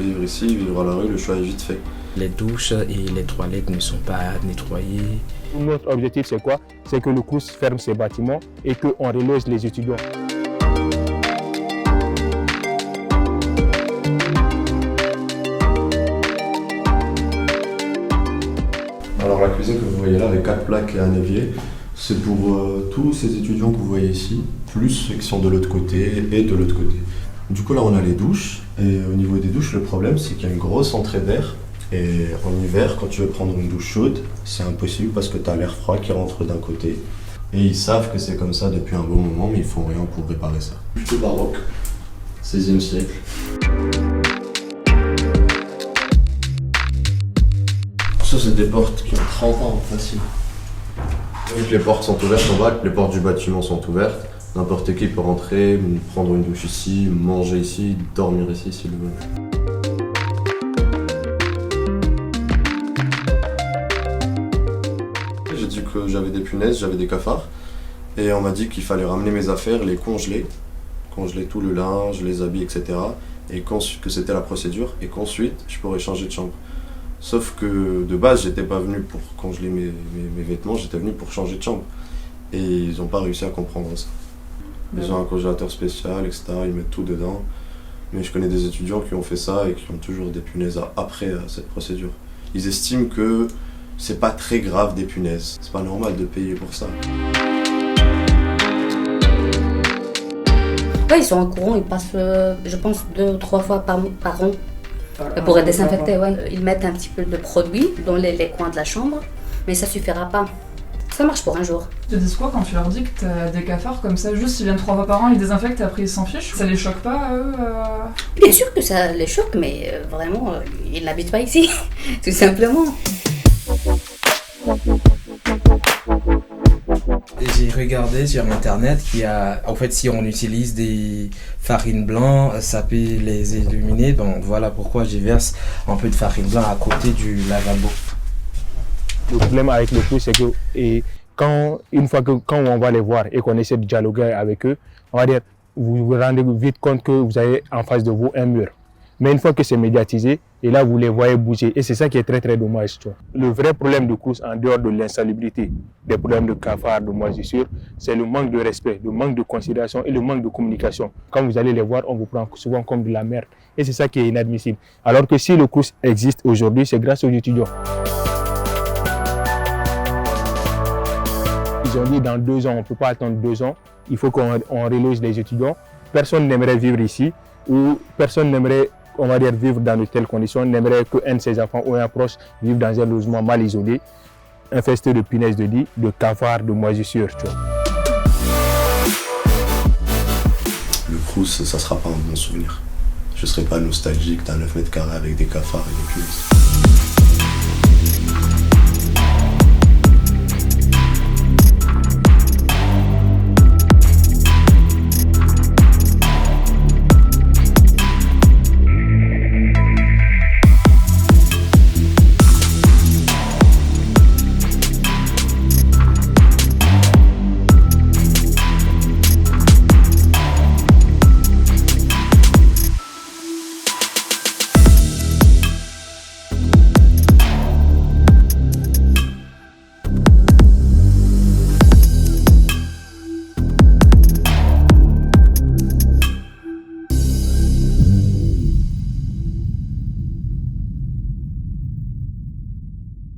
vivre ici, vivre à la rue, le choix est vite fait. Les douches et les toilettes ne sont pas nettoyées. Notre objectif, c'est quoi? C'est que le Crous ferme ses bâtiments et qu'on reloge les étudiants. Alors la cuisine que vous voyez là, avec 4 plaques et un évier, c'est pour tous ces étudiants que vous voyez ici, plus ceux qui sont de l'autre côté et de l'autre côté. Du coup là on a les douches, et au niveau des douches, le problème c'est qu'il y a une grosse entrée d'air. Et en hiver, quand tu veux prendre une douche chaude, c'est impossible parce que tu as l'air froid qui rentre d'un côté. Et ils savent que c'est comme ça depuis un bon moment, mais ils font rien pour réparer ça. Plutôt baroque, 16e siècle. Ça, c'est des portes qui ont 30 ans, facile. Vu que les portes sont ouvertes en bas, les portes du bâtiment sont ouvertes, n'importe qui peut rentrer, prendre une douche ici, manger ici, dormir ici s'il veut. J'ai dit que j'avais des punaises, j'avais des cafards, et on m'a dit qu'il fallait ramener mes affaires, les congeler tout le linge, les habits, etc. Et que c'était la procédure, et qu'ensuite je pourrais changer de chambre. Sauf que de base, j'étais pas venu pour congeler mes vêtements, j'étais venu pour changer de chambre. Et ils n'ont pas réussi à comprendre ça. Ils ont un congélateur spécial, etc. Ils mettent tout dedans. Mais je connais des étudiants qui ont fait ça et qui ont toujours des punaises après cette procédure. Ils estiment que c'est pas très grave des punaises. C'est pas normal de payer pour ça. Ouais, ils sont en courant, ils passent, je pense, 2 ou 3 fois par an. Pour être désinfecté, ouais. Ils mettent un petit peu de produit dans les coins de la chambre, mais ça suffira pas. Ça marche pour un jour. Ils te disent quoi quand tu leur dis que t'as des cafards comme ça? Juste ils viennent 3 fois par an, ils désinfectent et après ils s'en fichent? Ça les choque pas, eux Bien sûr que ça les choque, mais vraiment, ils n'habitent pas ici, tout simplement. J'ai regardé sur internet qu'il y a, en fait, si on utilise des farines blancs, ça peut les éliminer. Donc voilà pourquoi je verse un peu de farine blanc à côté du lavabo. Le problème avec le Crous, c'est que quand on va les voir et qu'on essaie de dialoguer avec eux, on va dire, vous vous rendez vite compte que vous avez en face de vous un mur. Mais une fois que c'est médiatisé, et là vous les voyez bouger. Et c'est ça qui est très très dommage. Tu vois. Le vrai problème du Crous, en dehors de l'insalubrité, des problèmes de cafards, de moisissures, c'est le manque de respect, le manque de considération et le manque de communication. Quand vous allez les voir, on vous prend souvent comme de la merde. Et c'est ça qui est inadmissible. Alors que si le Crous existe aujourd'hui, c'est grâce aux étudiants. Ils ont dit dans 2 ans, on ne peut pas attendre 2 ans, il faut qu'on reloge les étudiants. Personne n'aimerait vivre ici, ou personne n'aimerait, on va dire, vivre dans de telles conditions, n'aimerait qu'un de ses enfants ou un proche vive dans un logement mal isolé, infesté de punaises de lit, de cafards, de moisissures. Tu vois. Le Crous, ça sera pas un bon souvenir. Je serai pas nostalgique d'un 9 mètres carrés avec des cafards et des punaises.